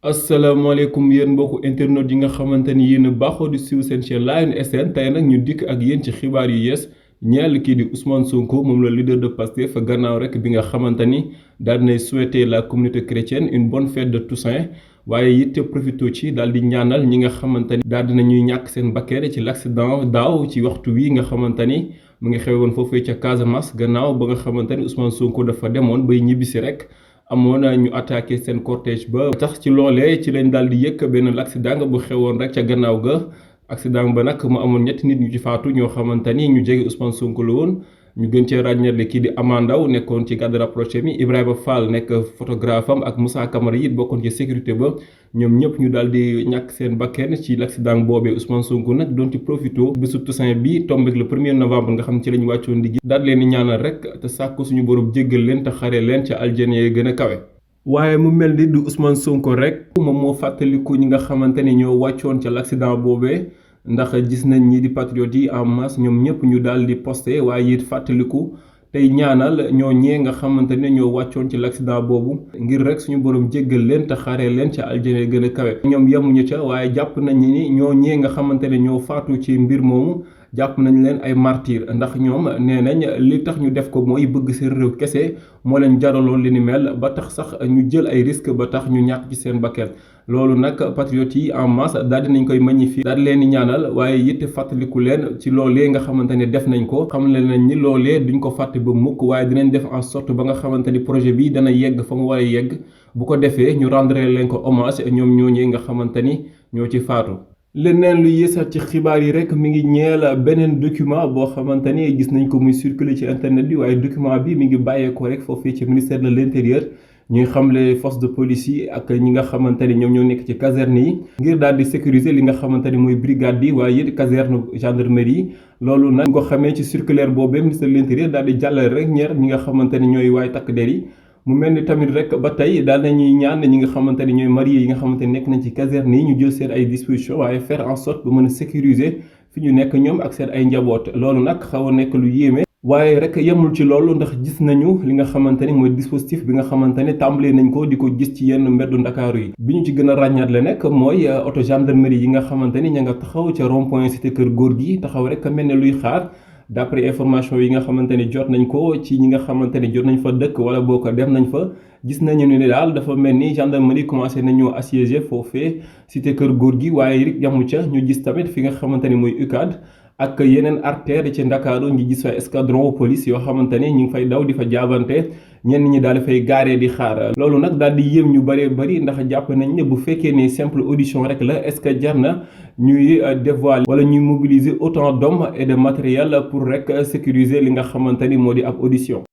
asalaamaaleykum yéen mbokku internet yi nga xamante ni yéen a baaxoo di suivre seen chaîne Layène SN tey nag ñu dikk ak yéen ci xibaar yu yees ñeel kii di Ousmane Sonko moom la leader de Pastef gannaaw rek bi nga xamante ni daal dinay souhaiter la communauté chrétienne une bonne fête de Toussaint waaye it profito ci daal di ñaanal ñi nga xamante ni daal dina ñuy ñàkk seen bakkeer ci l'accident daaw ci waxtu wi nga xamante ni mu ngi xewoon foofee ca Casamance gannaaw ba nga xamante ni Ousmane Sonko dafa demoon bay ñibbisi rek. amoon ñu attaqué seen cortège ba tax ci loolee ci lañ daal di yëkk benn accident bu xewoon rek ca gannaaw ga accident ba nag mu amoon ñetti nit ñu ci faatu ñoo xamante ni ñu jege Ousmane Sonko la woon ñu gën cee ràññale kii di Ama Ndaw nekkoon ci garde rapproché mi Ibrahima Fall nekk photographe am ak Moussa Camara it bokkoon ci sécurité ba ñoom ñëpp ñu daal di ñàkk seen bakken ci l'accident boobee Ousmane Sonko nag doon ci profito bésu Toussaint bi tombé le 1er novembre nga xam ci lañ wàccoon liggéey daal leen di ñaanal rek te sàkku suñu borom jéggal leen te xare leen ca aljana yi gën a kawe. waaye mu mel ni du Ousmane Sonko rek moom moo fàttaliku ñi nga xamante ni ñoo wàccoon ca l'accident boobee ndax gis nañ ñi di patriotes yi en masse ñoom ñëpp ñu daal di posté waaye it fàttaliku tey ñaanal ñoo ñee nga xamante ne ñoo wàccoon ci l'accident boobu ngir rek suñu borom jéggal leen te xaaree leen ca aljana gën a kawe. ñoom yemuñu ca waaye jàpp nañ ni ñoo ñee nga xamante ne ñoo faatu ci mbir moomu jàpp nañ leen ay martyr ndax ñoom nee nañ li tax ñu def ko mooy bëgg seen réew kese moo leen jaraloon li ni mel ba tax sax ñu jël ay risque ba tax ñu ñàkk ci seen bakkan loolu nag patriotes yi en masse daal dinañ koy magnifier daal leen di ñaanal waaye it fàttaliku leen ci loolee nga xamante ne def nañ ko xam leen nañ ni loolee duñ ko fàtte ba mukk waaye dinañ def en sorte ba nga xamante ni projet bi dana yegg fa mu war a yegg bu ko defee ñu rendre leen ko hommage ñoom ñooñee nga xamante ni ñoo ci faatu. leneen lu yeesal ci xibaar yi rek mi ngi ñeel beneen document boo xamante ni gis nañ ko muy circuler ci internet bi waaye document bi mi ngi bàyyeekoo rek foofii ci ministère de l'intérieur ñuy xamle force de police yi ak ñi nga xamante ni ñoom ñoo nekk ci caserne yi ngir daal di sécuriser li nga xamante ni mooy brigade bi waaye it caserne gendarmerie yi loolu nag nga ko xamee ci circulaire boobee ministère de l'intérieur daal di jàllale rek ñeer ñi nga xamante ni ñooy waay takk der yi. mu mel ni tamit rek ba tey daal nañuy ñaan ñi nga xamante ni ñooy mariés yi nga xamante ni nekk nañ ci caserne yi ñu jël seen ay dispositions waaye faire en sorte ba mën a sécuriser fi ñu nekk ñoom ak seen ay njaboot loolu nag xaw a nekk lu yéeme. waaye rek yemul ci loolu ndax gis nañu li nga xamante ni mooy dispositif bi nga xamante ne tàmbalee nañ ko di ko gis ci yenn mbeddu Ndakaaru yi bi ñu ci gën a ràññaatle nekk mooy auto gendarmerie yi nga xamante ni ña nga taxaw ca rond point cité kër góor gi taxaw rek mel ne luy xaar. d'après information yi nga xamante ni jot nañ ko ci ñi nga xamante ni jot nañ fa dëkk wala boo ko dem nañ fa gis nañu ne daal dafa mel ni gendarmerie commencé nañoo assiéger foofee cité kër góor gi waaye rek yamu ca ñu gis tamit fi nga xamante ni mooy UCAD ak yeneen artère ci Ndakaaru ñu gis fa escadron police yoo xamante ni ñu ngi fay daw di fa jaabante ñenn ñi daal di fay gaaree di xaar loolu nag daal di yéem ñu bëree bëri ndax jàpp nañ ne bu fekkee ne simple audition rek la est-ce que jar na ñuy dévoiler wala ñuy mobiliser autant d'hommes et de matériel pour rek sécuriser li nga xamante ni moo di ab audition.